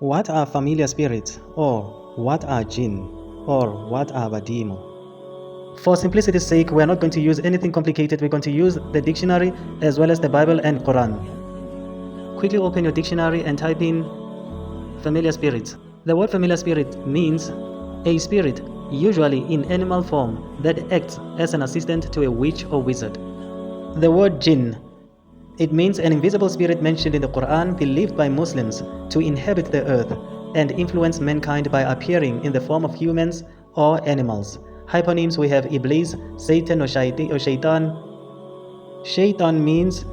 What are familiar spirits, or what are jinn, or what are Badimo? For simplicity's sake, we are not going to use anything complicated. We're going to use the dictionary as well as the Bible and Quran. Quickly open your dictionary and type in familiar spirits. The word familiar spirit means a spirit, usually in animal form, that acts as an assistant to a witch or wizard. The word jinn, it means an invisible spirit mentioned in the Quran, believed by Muslims to inhabit the earth and influence mankind by appearing in the form of humans or animals. Hyponyms, we have Iblis, Satan or Shaitan. Shaitan means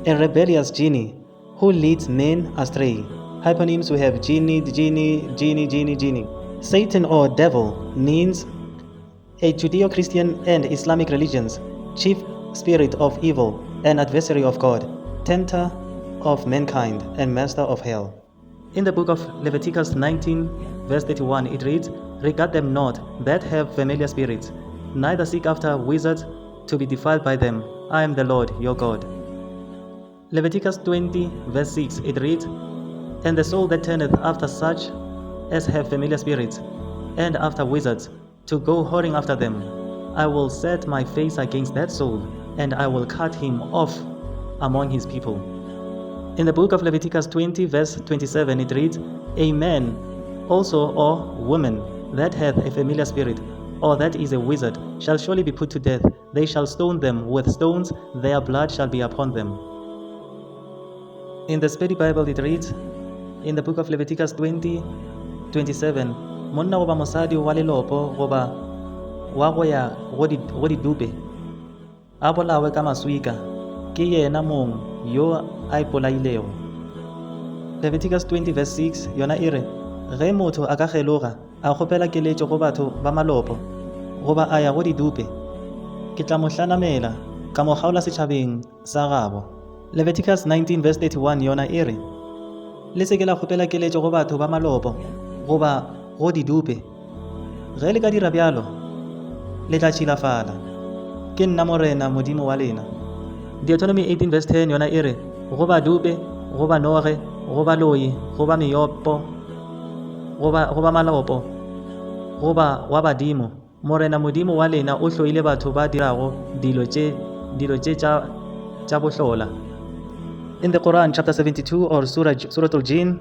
a rebellious genie who leads men astray. Hyponyms, we have genie. Satan or devil means a Judeo-Christian and Islamic religion's chief spirit of evil, an adversary of God, tempter of mankind, and master of hell. In the book of Leviticus 19, verse 31, it reads, "Regard them not that have familiar spirits, neither seek after wizards to be defiled by them. I am the Lord your God." Leviticus 20, verse 6, it reads, "And the soul that turneth after such as have familiar spirits, and after wizards, to go whoring after them, I will set my face against that soul, and I will cut him off among his people." In the book of Leviticus 20, verse 27, it reads, "A man also or woman that hath a familiar spirit, or that is a wizard, shall surely be put to death. They shall stone them with stones, their blood shall be upon them." In the Study Bible, it reads, in the book of Leviticus 20, 27, "Monna goba mosadi wa lelopo goba wa go ya go didupe a bolawe ka maswika ke yena mong yo a ipolailego." Leviticus 20 verse 6 yona ire, "Ge motho a ka geloga a kgopela keletšo go batho ba malopo goba a ya go didupe, ke tla mo hlanamela ka mo kgaola setšhabeng sa gabo." Leviticus 19 verse 31 yona ire, "Le se ke la kgopela keletšo go batho ba malopo goba go didupe, ge le ka dira bjalo le tla tšhilafala, ke nna morena modimo wa lena." Deuteronomy 18 verse 10 yona ire, "Go ba dupe, go ba noge, go ba loyi, go ba meyopo, go ba malopo, go ba wa badimo, morena modimo wa lena o hloile batho ba dirago dilo tše tša bohlola." In the Quran chapter 72 or Surah al-Jinn,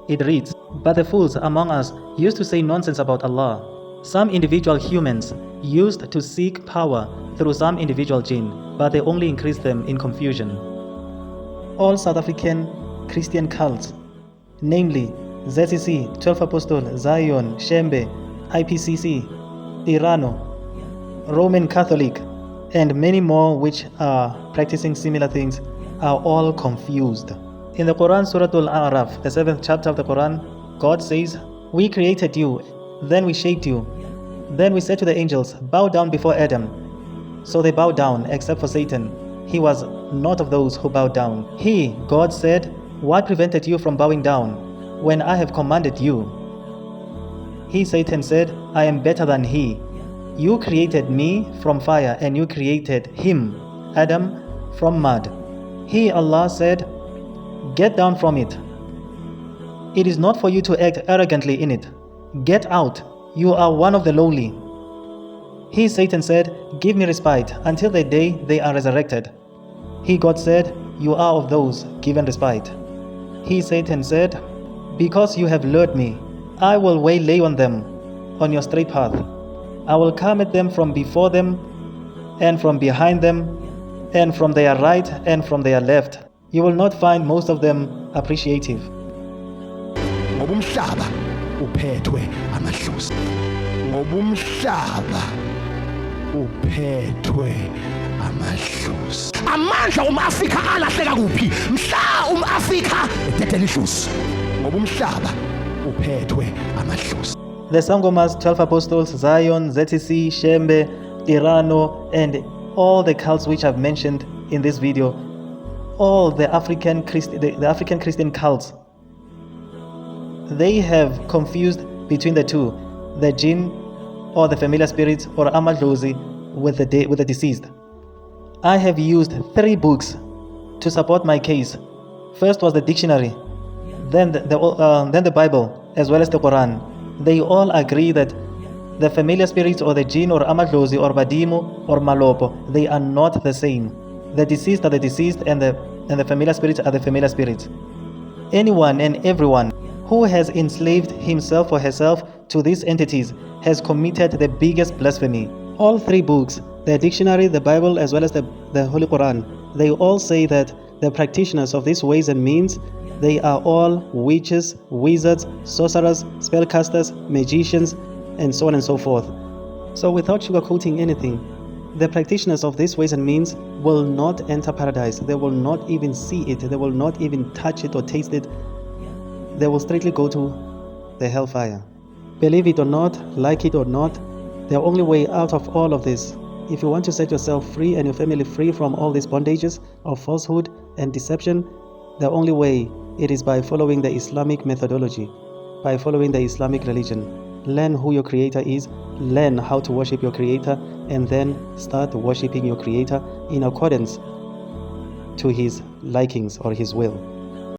it reads, "But the fools among us used to say nonsense about Allah. Some individual humans used to seek power through some individual jinn, but they only increased them in confusion." All South African Christian cults, namely ZCC, 12 Apostle, Zion, Shembe, IPCC, Irano, Roman Catholic, and many more which are practicing similar things, are all confused. In the Quran, Surah Al-A'raf, the 7th chapter of the Quran, God says, "We created you, then we shaped you. Then we said to the angels, bow down before Adam. So they bowed down, except for Satan. He was not of those who bowed down. He, God said, what prevented you from bowing down when I have commanded you?" He, Satan, said, "I am better than he. You created me from fire, and you created him, Adam, from mud." He, Allah, said, "Get down from it. It is not for you to act arrogantly in it. Get out. You are one of the lowly." He, Satan, said, "Give me respite until the day they are resurrected." He, God, said, "You are of those given respite." He, Satan, said, "Because you have lured me, I will waylay on them on your straight path. I will come at them from before them, and from behind them, and from their right and from their left. You will not find most of them appreciative." Ngobumhlaba uphethwe amadlozi. Ngobumhlaba uphethwe amadlozi. Amandla umAfrika alahleka kuphi? Mhla umAfrika ededela idlozi. Ngobumhlaba uphethwe amadlozi. The Sangomas, 12 Apostles, Zion, ZCC, Shembe, Irano, and all the cults which I've mentioned in this video, all the African Christian cults, they have confused between the two, the jinn or the familiar spirits or madlozi with the deceased. I have used 3 books to support my case. First was the dictionary, then the Bible, as well as the Quran, they all agree that the familiar spirits or the jinn or madlozi or Badimo or MALOPO, they are not the same. The deceased are the deceased, and the familiar spirits are the familiar spirits. Anyone and everyone who has enslaved himself or herself to these entities has committed the biggest blasphemy. All three books, the dictionary, the Bible, as well as the Holy Quran, they all say that the practitioners of these ways and means, they are all witches, wizards, sorcerers, spellcasters, magicians, and so on and so forth. So without sugarcoating anything, the practitioners of these ways and means will not enter paradise. They will not even see it. They will not even touch it or taste it. They will straightly go to the hellfire. Believe it or not, like it or not, the only way out of all of this, if you want to set yourself free and your family free from all these bondages of falsehood and deception, the only way, it is by following the Islamic methodology, by following the Islamic religion. Learn who your creator is, learn how to worship your creator, and then start worshiping your creator in accordance to his likings or his will.